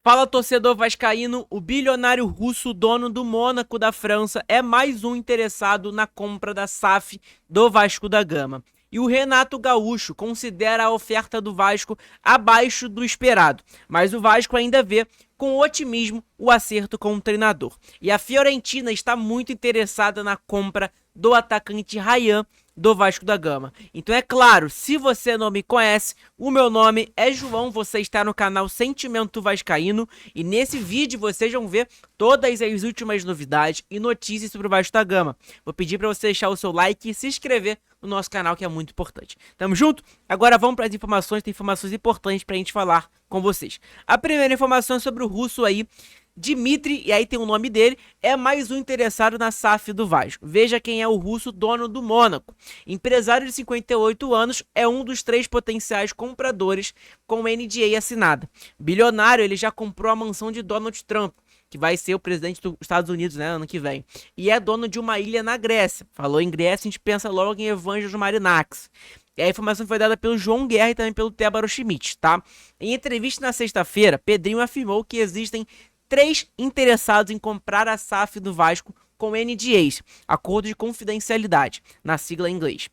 Fala, torcedor vascaíno, o bilionário russo, dono do Mônaco da França, é mais um interessado na compra da SAF do Vasco da Gama. E o Renato Gaúcho considera a oferta do Vasco abaixo do esperado, mas o Vasco ainda vê com otimismo o acerto com o treinador. E a Fiorentina está muito interessada na compra do atacante Ryan do Vasco da Gama. Então é claro, se você não me conhece, o meu nome é João, você está no canal Sentimento Vascaíno e nesse vídeo vocês vão ver todas as últimas novidades e notícias sobre o Vasco da Gama. Vou pedir para você deixar o seu like e se inscrever no nosso canal, que é muito importante. Tamo junto? Agora vamos para as informações, tem informações importantes para a gente falar com vocês. A primeira informação é sobre o russo aí, Dmitry, e aí tem o nome dele, é mais um interessado na SAF do Vasco. Veja quem é o russo, dono do Mônaco. Empresário de 58 anos, é um dos 3 potenciais compradores com NDA assinada. Bilionário, ele já comprou a mansão de Donald Trump, que vai ser o presidente dos Estados Unidos, né, ano que vem. E é dono de uma ilha na Grécia. Falou em Grécia, a gente pensa logo em Evangelos Marinax. E a informação foi dada pelo João Guerra e também pelo Tébaro Schmidt, tá? Em entrevista na sexta-feira, Pedrinho afirmou que existem 3 interessados em comprar a SAF do Vasco com NDAs, acordo de confidencialidade, na sigla em inglês.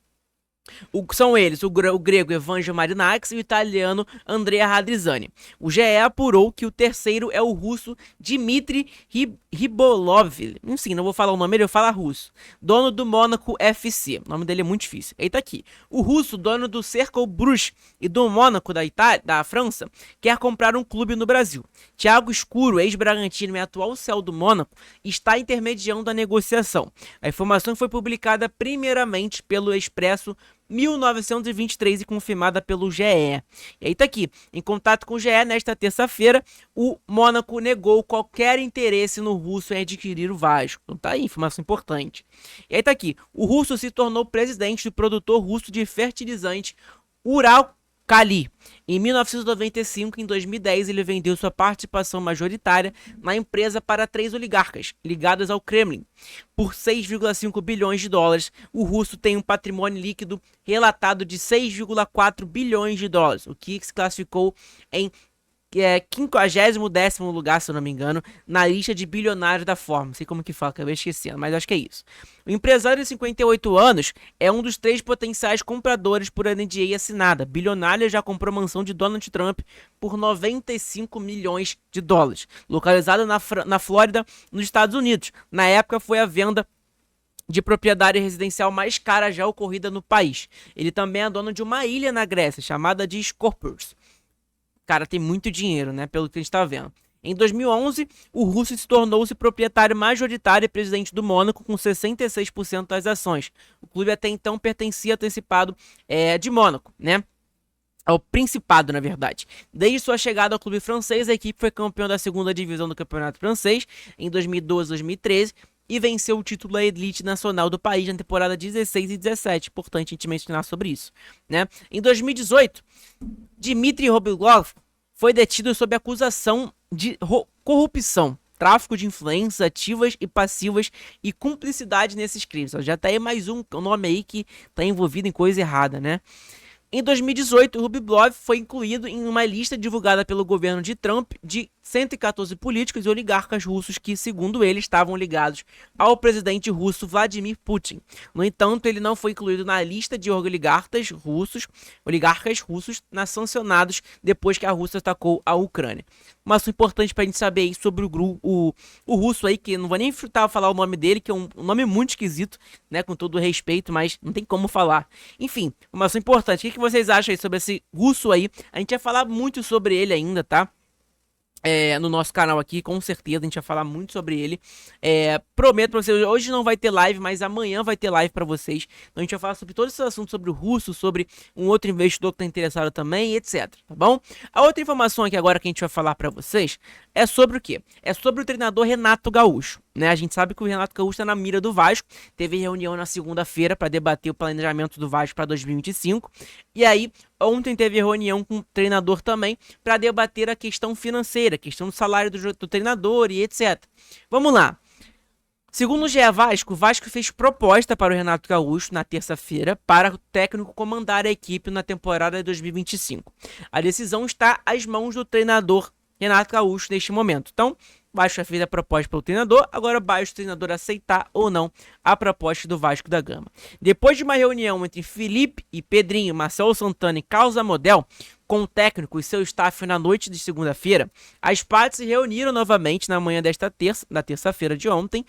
São eles, o grego Evangelos Marinax e o italiano Andrea Radrizzani. O GE apurou que o terceiro é o russo Dmitry Ribolov. Enfim, não vou falar o nome, ele fala russo. Dono do Mônaco FC. O nome dele é muito difícil. Eita aqui. O russo, dono do Cercle Bruges e do Mônaco da França, quer comprar um clube no Brasil. Thiago Escuro, ex-Bragantino e atual CEO do Mônaco, está intermediando a negociação. A informação foi publicada primeiramente pelo Expresso 1923 e confirmada pelo GE. E aí tá aqui, em contato com o GE nesta terça-feira, o Mônaco negou qualquer interesse no russo em adquirir o Vasco. Então tá aí, informação importante. E aí tá aqui, o russo se tornou presidente do produtor russo de fertilizante Uralkali. Em 1995 e em 2010, ele vendeu sua participação majoritária na empresa para 3 oligarcas, ligadas ao Kremlin. Por 6,5 bilhões de dólares, o russo tem um patrimônio líquido relatado de 6,4 bilhões de dólares, o que se classificou em 50º lugar, se eu não me engano, na lista de bilionários da Forbes. Não sei como que fala, acabei esquecendo, mas acho que é isso. O empresário de 58 anos é um dos 3 potenciais compradores por NDA assinada. Bilionário já comprou mansão de Donald Trump por 95 milhões de dólares, localizada na Flórida, nos Estados Unidos. Na época foi a venda de propriedade residencial mais cara já ocorrida no país. Ele também é dono de uma ilha na Grécia, chamada de Scorpios. Cara, tem muito dinheiro, né? Pelo que a gente tá vendo. Em 2011, o russo se tornou-se proprietário majoritário e presidente do Mônaco com 66% das ações. O clube até então pertencia ao Principado de Mônaco, né? Ao Principado, na verdade. Desde sua chegada ao clube francês, a equipe foi campeã da segunda divisão do campeonato francês em 2012 e 2013 e venceu o título da elite nacional do país na temporada 16 e 17. Importante a gente mencionar sobre isso, né? Em 2018, Dmitry Robilov foi detido sob acusação de corrupção, tráfico de influências ativas e passivas e cumplicidade nesses crimes. Já tá aí mais um nome aí que tá envolvido em coisa errada, né? Em 2018, Rubilov foi incluído em uma lista divulgada pelo governo de Trump de 114 políticos e oligarcas russos que, segundo ele, estavam ligados ao presidente russo Vladimir Putin. No entanto, ele não foi incluído na lista de oligarcas russos sancionados depois que a Rússia atacou a Ucrânia. Uma assunto importante para a gente saber aí sobre o russo aí, que não vou nem falar o nome dele, que é um nome muito esquisito, né, com todo o respeito, mas não tem como falar. Enfim, uma assunto importante. O que vocês acham aí sobre esse russo aí? A gente vai falar muito sobre ele ainda, tá? No nosso canal aqui, com certeza, a gente vai falar muito sobre ele. Prometo pra vocês, hoje não vai ter live, mas amanhã vai ter live pra vocês. Então a gente vai falar sobre todos esses assuntos, sobre o russo, sobre um outro investidor que tá interessado também, etc, tá bom? A outra informação aqui agora que a gente vai falar pra vocês é sobre o quê? É sobre o treinador Renato Gaúcho, né? A gente sabe que o Renato Gaúcho tá na mira do Vasco, teve reunião na segunda-feira pra debater o planejamento do Vasco pra 2025, e aí ontem teve reunião com o treinador também para debater a questão financeira, a questão do salário do treinador e etc. Vamos lá. Segundo o GE Vasco, o Vasco fez proposta para o Renato Gaúcho na terça-feira para o técnico comandar a equipe na temporada de 2025. A decisão está às mãos do treinador Renato Gaúcho neste momento. Então, Vasco já fez a proposta pelo treinador, agora basta o treinador aceitar ou não a proposta do Vasco da Gama. Depois de uma reunião entre Felipe e Pedrinho, Marcelo Santana e Carlos Amodel, com o técnico e seu staff na noite de segunda-feira, as partes se reuniram novamente na manhã da terça-feira de ontem.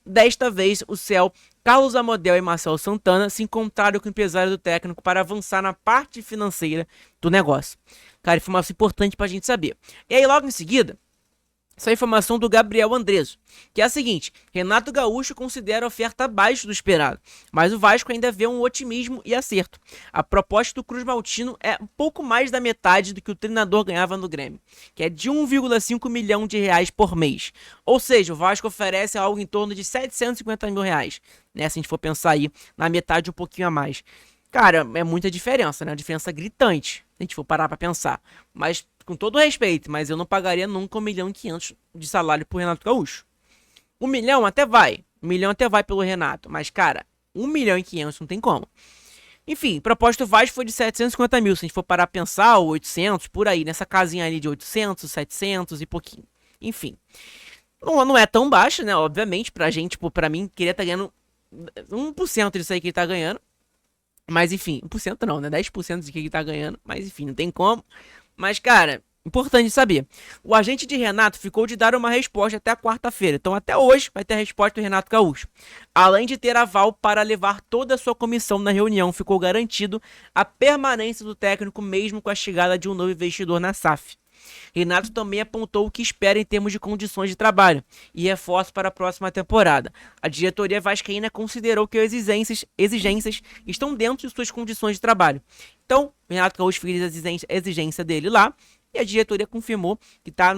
Desta vez, o CEL, Carlos Amodel e Marcelo Santana se encontraram com o empresário do técnico para avançar na parte financeira do negócio. Cara, informação importante pra gente saber. E aí, logo em seguida, essa informação do Gabriel Andreso, que é a seguinte: Renato Gaúcho considera a oferta abaixo do esperado, mas o Vasco ainda vê um otimismo e acerto. A proposta do Cruz Maltino é um pouco mais da metade do que o treinador ganhava no Grêmio, que é de 1,5 milhão de reais por mês. Ou seja, o Vasco oferece algo em torno de 750 mil reais, né? Se a gente for pensar aí na metade, um pouquinho a mais. Cara, é muita diferença, né? Uma diferença gritante, se a gente for parar pra pensar. Mas, com todo respeito, mas eu não pagaria nunca 1.500.000 de salário pro Renato Gaúcho. 1 milhão até vai. 1 milhão até vai pelo Renato. Mas, cara, 1.500.000 não tem como. Enfim, proposta do Vasco foi de 750 mil. Se a gente for parar pra pensar, 800, por aí. Nessa casinha ali de 800, 700 e pouquinho. Enfim. Não é tão baixo, né? Obviamente, pra gente, tipo, pra mim, queria estar ganhando 1% disso aí que ele tá ganhando. Mas enfim, 1% não, né? 10% de que ele tá ganhando. Mas enfim, não tem como. Mas, cara, importante saber. O agente de Renato ficou de dar uma resposta até a quarta-feira. Então, até hoje, vai ter a resposta do Renato Gaúcho. Além de ter aval para levar toda a sua comissão na reunião, ficou garantido a permanência do técnico mesmo com a chegada de um novo investidor na SAF. Renato também apontou o que espera em termos de condições de trabalho e reforço para a próxima temporada. A diretoria vascaína considerou que as exigências estão dentro de suas condições de trabalho. Então, o Renato Gaúcho fez a exigência dele lá e a diretoria confirmou que está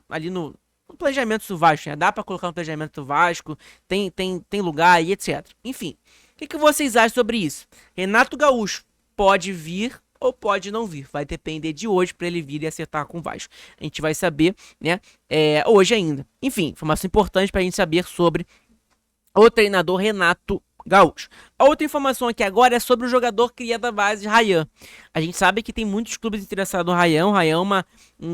ali no planejamento do Vasco, né? Dá para colocar no planejamento do Vasco, tem lugar e etc. Enfim, o que vocês acham sobre isso? Renato Gaúcho pode vir ou pode não vir, vai depender de hoje para ele vir e acertar com o Vasco. A gente vai saber, né, hoje ainda. Enfim, informação importante para a gente saber sobre o treinador Renato Gaúcho. A outra informação aqui agora é sobre o jogador cria da base, Ryan. A gente sabe que tem muitos clubes interessados no Ryan. O Ryan é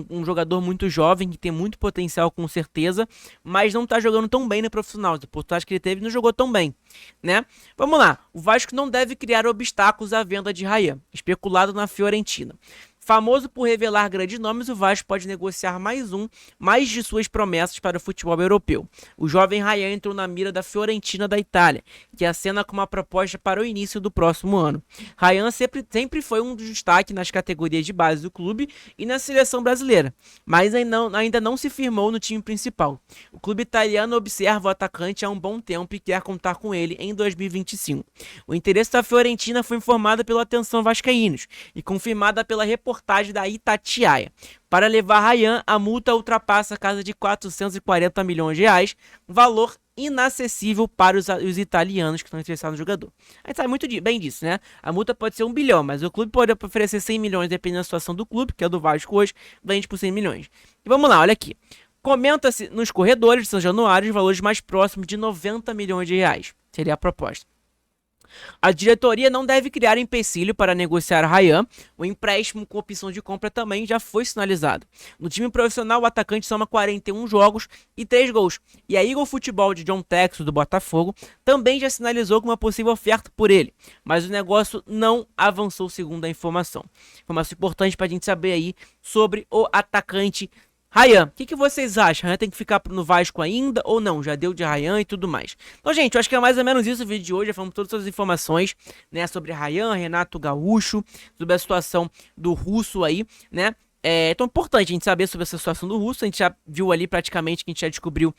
um jogador muito jovem, que tem muito potencial com certeza, mas não tá jogando tão bem no profissional. A oportunidade que ele teve não jogou tão bem, né? Vamos lá. O Vasco não deve criar obstáculos à venda de Ryan, especulado na Fiorentina. Famoso por revelar grandes nomes, o Vasco pode negociar mais de suas promessas para o futebol europeu. O jovem Ryan entrou na mira da Fiorentina da Itália, que acena com uma proposta para o início do próximo ano. Ryan sempre foi um destaque nas categorias de base do clube e na seleção brasileira, mas ainda não se firmou no time principal. O clube italiano observa o atacante há um bom tempo e quer contar com ele em 2025. O interesse da Fiorentina foi informado pela Atenção Vascaínos e confirmada pela reportagem da Itatiaia. Para levar Ryan, a multa ultrapassa a casa de 440 milhões de reais, valor inacessível para os italianos que estão interessados no jogador. A gente sabe muito bem disso, né? A multa pode ser 1 bilhão, mas o clube pode oferecer 100 milhões, dependendo da situação do clube, que é do Vasco hoje, vende por 100 milhões. E vamos lá, olha aqui. Comenta-se nos corredores de São Januário os valores mais próximos de 90 milhões de reais. Seria a proposta. A diretoria não deve criar empecilho para negociar Ryan. O empréstimo com opção de compra também já foi sinalizado. No time profissional, o atacante soma 41 jogos e 3 gols. E a Eagle Futebol de John Texo, do Botafogo, também já sinalizou com uma possível oferta por ele. Mas o negócio não avançou, segundo a informação. Informação importante para a gente saber aí sobre o atacante Ryan. O que vocês acham? Ryan tem que ficar no Vasco ainda ou não? Já deu de Ryan e tudo mais. Então, gente, eu acho que é mais ou menos isso o vídeo de hoje. Já falamos todas as informações, né, sobre Ryan, Renato Gaúcho, sobre a situação do Russo aí, né? Então é importante a gente saber sobre essa situação do Russo. A gente já viu ali praticamente que a gente já descobriu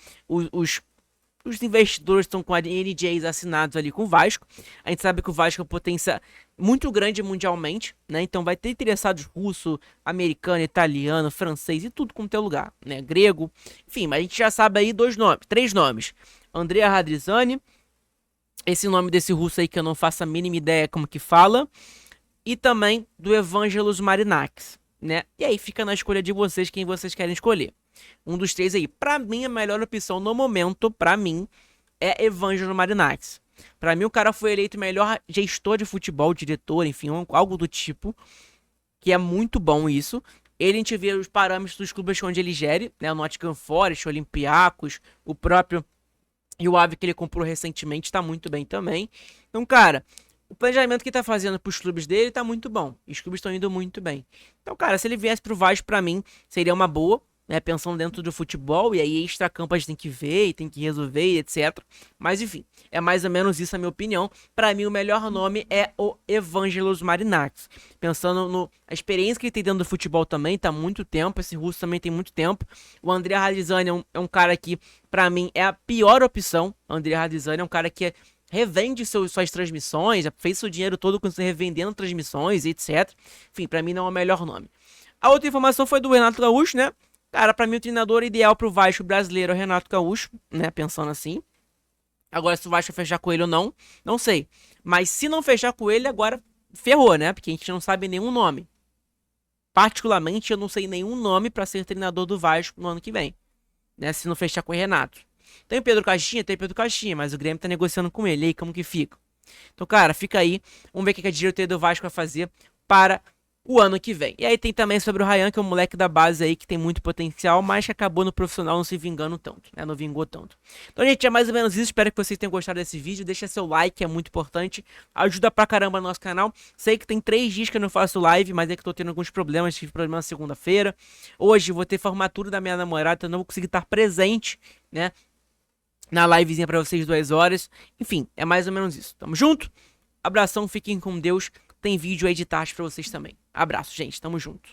os investidores estão com a NDAs assinados ali com o Vasco. A gente sabe que o Vasco é uma potência muito grande mundialmente, né? Então vai ter interessados russo, americano, italiano, francês e tudo como tem lugar, né? Grego, enfim, mas a gente já sabe aí 3 nomes. Andrea Radrizzani, esse nome desse russo aí que eu não faço a mínima ideia como que fala, e também do Evangelos Marinakis, né? E aí fica na escolha de vocês quem vocês querem escolher. Um dos 3 aí. Pra mim, a melhor opção no momento, pra mim, é Evangelos Marinakis. Pra mim, o cara foi eleito melhor gestor de futebol, diretor, enfim, algo do tipo. Que é muito bom isso. Ele a gente vê os parâmetros dos clubes onde ele gere, né? O Nottingham Forest, o Olympiacos, o próprio e o Ave que ele comprou recentemente tá muito bem também. Então, cara, o planejamento que ele tá fazendo pros clubes dele tá muito bom. E os clubes estão indo muito bem. Então, cara, se ele viesse pro Vasco, pra mim, seria uma boa, né? Pensando dentro do futebol. E aí, extra-campo a gente tem que ver e tem que resolver, etc. Mas, enfim, é mais ou menos isso a minha opinião. Pra mim, o melhor nome é o Evangelos Marinakis. Pensando na experiência que ele tem dentro do futebol também, tá há muito tempo. Esse russo também tem muito tempo. O André Radizani é um cara que, pra mim, é a pior opção. O André Radizani é um cara que revende suas transmissões, já fez seu dinheiro todo com você revendendo transmissões, etc. Enfim, pra mim não é o melhor nome. A outra informação foi do Renato Gaúcho, né? Cara, pra mim o treinador ideal pro Vasco brasileiro é o Renato Gaúcho, né? Pensando assim. Agora, se o Vasco vai fechar com ele ou não, não sei. Mas se não fechar com ele, agora ferrou, né? Porque a gente não sabe nenhum nome. Particularmente, eu não sei nenhum nome pra ser treinador do Vasco no ano que vem, né? Se não fechar com o Renato. Tem Pedro Caixinha, mas o Grêmio tá negociando com ele. E aí, como que fica? Então, cara, fica aí. Vamos ver o que a diretoria do Vasco vai fazer para o ano que vem. E aí tem também sobre o Ryan, que é um moleque da base aí que tem muito potencial, mas que acabou no profissional não se vingando tanto, né? Não vingou tanto. Então, gente, é mais ou menos isso. Espero que vocês tenham gostado desse vídeo. Deixa seu like, é muito importante. Ajuda pra caramba no nosso canal. Sei que tem 3 dias que eu não faço live, mas é que eu tô tendo alguns problemas. Tive problema na segunda-feira. Hoje vou ter formatura da minha namorada, então não vou conseguir estar presente, né? Na livezinha pra vocês 2 horas. Enfim, é mais ou menos isso. Tamo junto? Abração, fiquem com Deus. Tem vídeo aí de tarde pra vocês também. Abraço, gente. Tamo junto.